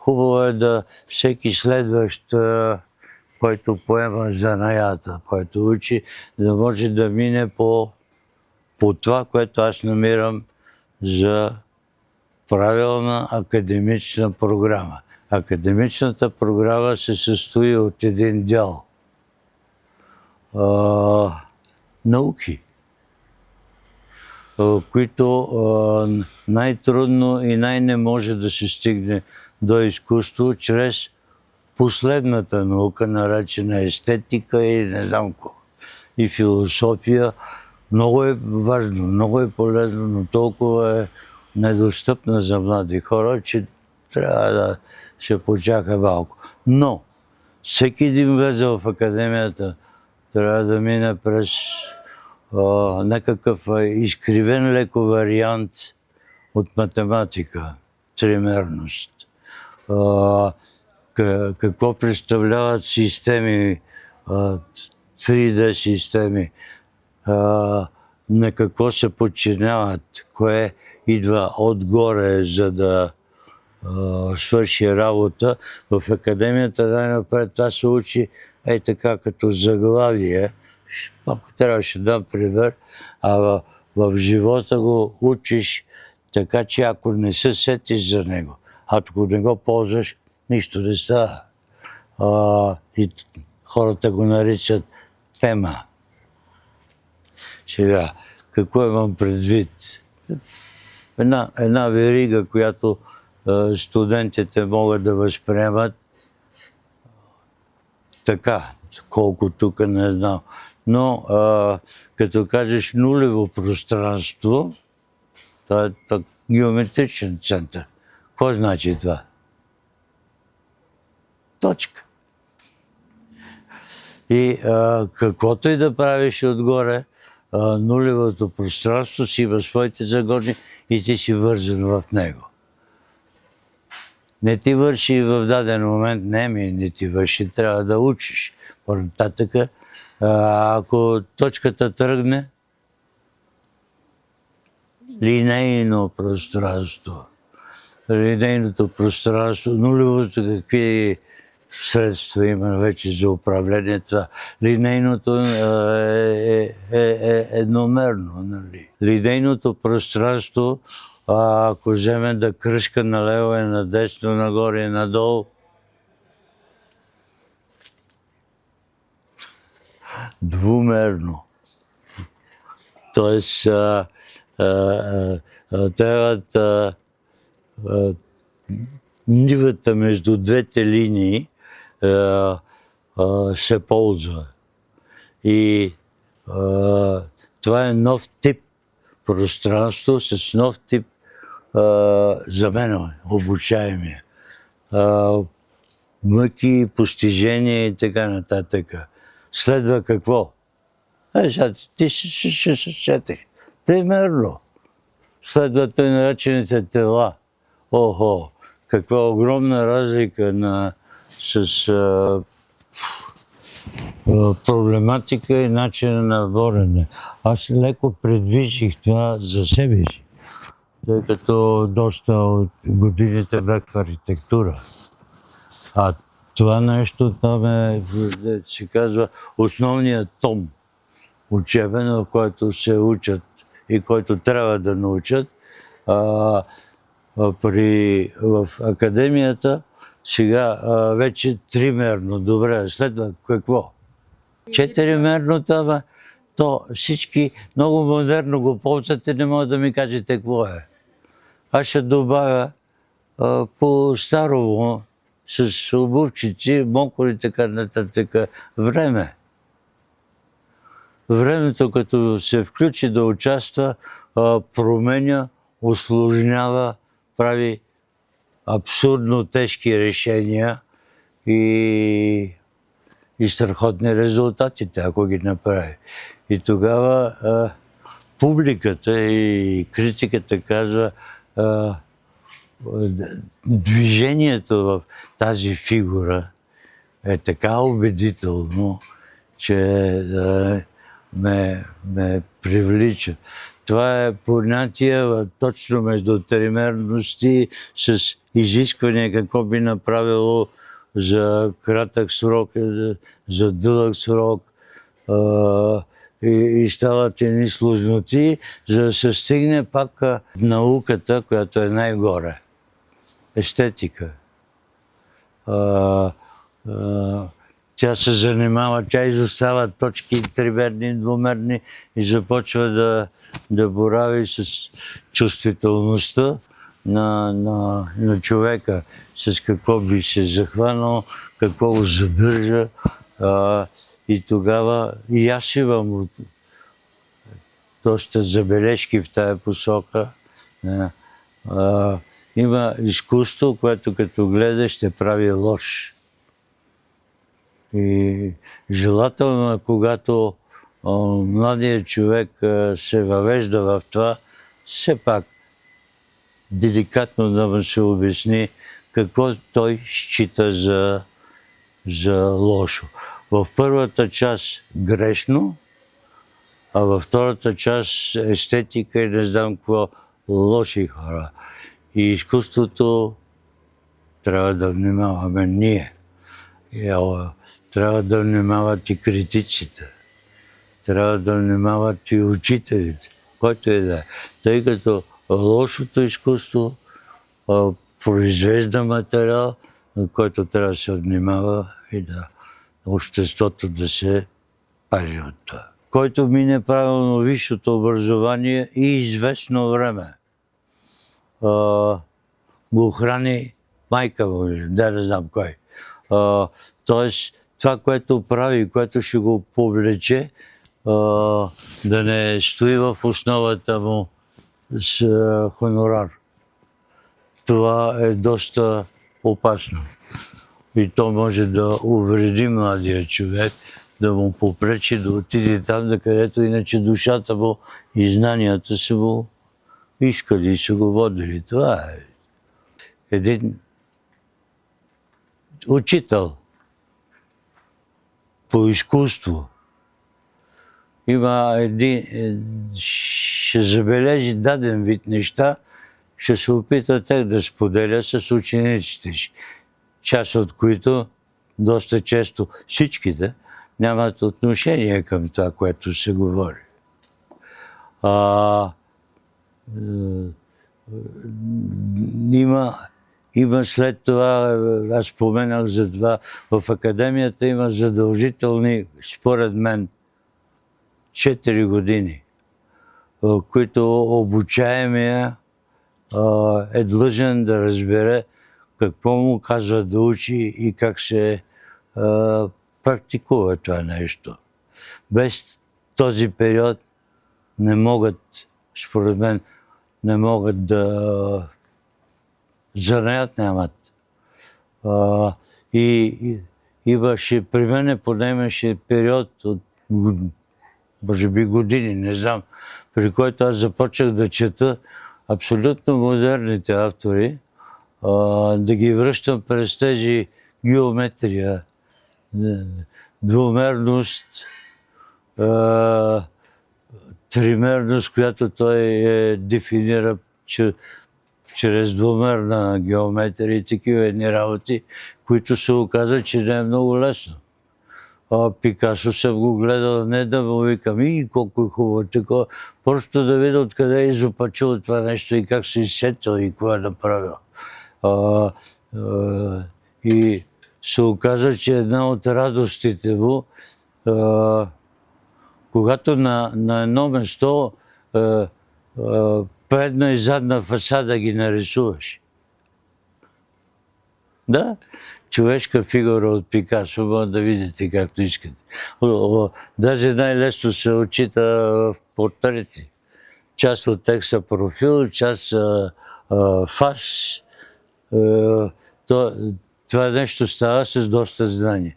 хубаво е да всеки следващ, който поема занаята, който учи, да може да мине по това, което аз намирам за правилна академична програма. Академичната програма се състои от един дял науки, които най-трудно и най-не може да се стигне до изкуство чрез последната наука, наречена естетика и не знам какво, и философия. Много е важно, много е полезно, но толкова е недостъпна за млади хора, че трябва да се почака малко. Но всеки един влезе в академията трябва да мине през някакъв изкривен леко вариант от математика, тримерност. Какво представляват системи, 3D системи, на какво се подчиняват, кое идва отгоре, за да свърши работа. В академията най-напред това се учи така като заглавие. Малко трябваше да дам пример, а в живота го учиш така, че ако не се сетиш за него, ако не го ползваш, нищо не става. И хората го наричат тема. Сега, какво имам предвид? Една верига, която студентите могат да възприемат така, колко тук не знам. Но като кажеш нулево пространство, това е геометричен център. Какво значи това? Точка. И каквото и да правиш отгоре, нулевото пространство си има своите загони и ти си вързан в него. Не ти върши в даден момент, не ти върши, трябва да учиш. По-нататък, ако точката тръгне, линейно пространство. Линейното пространство, нулевото какви средства има вече за управление това. Линейното е едномерно. Нали? Линейното пространство, ако вземе да кръшка налево и надесно, нагоре и надолу, двумерно. Тоест, трябват нивата между двете линии се ползва. И това е нов тип пространство с нов тип за мен обучаемия. Мъки, постижения и така нататък. Следва какво? Ти ще се сетиш. Примерно. Следват тъй наречените тела. Охо, каква огромна разлика с проблематика и начин на борене. Аз леко предвижих това за себе си, тъй като доста от годините бях в архитектура. А това нещо там се казва основният том учебен, в който се учат и който трябва да научат. В академията сега вече тримерно, добре, следва какво? Четиримерно това, то всички много модерно го ползват и не могат да ми кажете какво е. Аз ще добавя по-старому, с обувчици, мокро и така нататък, време. Времето, като се включи да участва, променя, усложнява, прави абсурдно тежки решения и страхотни резултатите, ако ги направи. И тогава публиката и критиката казва, движението в тази фигура е така убедително, че ме привлича. Това е понятие точно между тримерности с изисквания, какво би направило за кратък срок, за дълъг срок. И стават едни сложноти, за да се стигне пак науката, която е най-горе. Естетика. Тя се занимава, тя изостава точки тримерни, двумерни и започва да борави с чувствителността на човека, с какво би се захванал, какво го задържа. И тогава и аз имам доста забележки в тая посока. Има изкуство, което като гледаш ще прави лош. И желателно е, когато младият човек се въвежда в това, все пак деликатно да му се обясни какво той счита за лошо. В първата част грешно, а във втората част естетика и не знам какво, лоши хора. И изкуството трябва да внимаваме ние. Трябва да внимават и критиците. Трябва да внимават и учителите, който е да е. Тъй като лошото изкуство произвежда материал, на който трябва да се внимава и да обществото да се пази от това. Който мине правилно висшето образование и известно време го храни майка му, да не знам кой. Тоест, това, което прави, което ще го повлече, да не стои в основата му с хонорар. Това е доста опасно. И то може да увреди младия човек, да му попречи да отиде там, да където иначе душата му и знанията са му искали и са го водили. Това е един учител по изкуство. Има ще забележи даден вид неща, ще се опита тях да споделя с учениците си. Част от които, доста често всичките, нямат отношение към това, което се говори. Има след това, аз споменах за това, в академията има задължителни, според мен, 4 години, в които обучаемия е длъжен да разбере какво му казва да учи и как се практикува това нещо. Без този период не могат, според мен, не могат да занаят нямат. Имаше, при мене поне имаше период от, може би години, не знам, при който аз започнах да чета абсолютно модерните автори, да ги връщам през тези геометрия, двумерност, тримерност, която той дефинира чрез двумерна геометрия и такива едни работи, които се оказа, че не е много лесно. Пикасо съм го гледал, не да му викам, и колко е хубаво такова, просто да видя откъде е изопачил това нещо и как се изсетил и какво е направил. И се оказа, че една от радостите му, когато на едно место предна и задна фасада ги нарисуваш. Да, човешка фигура от Пикасо, може да видите както искате. Даже най-лесно се отчита в портрети. Част от текста профил, част фас. Това нещо става с доста знание.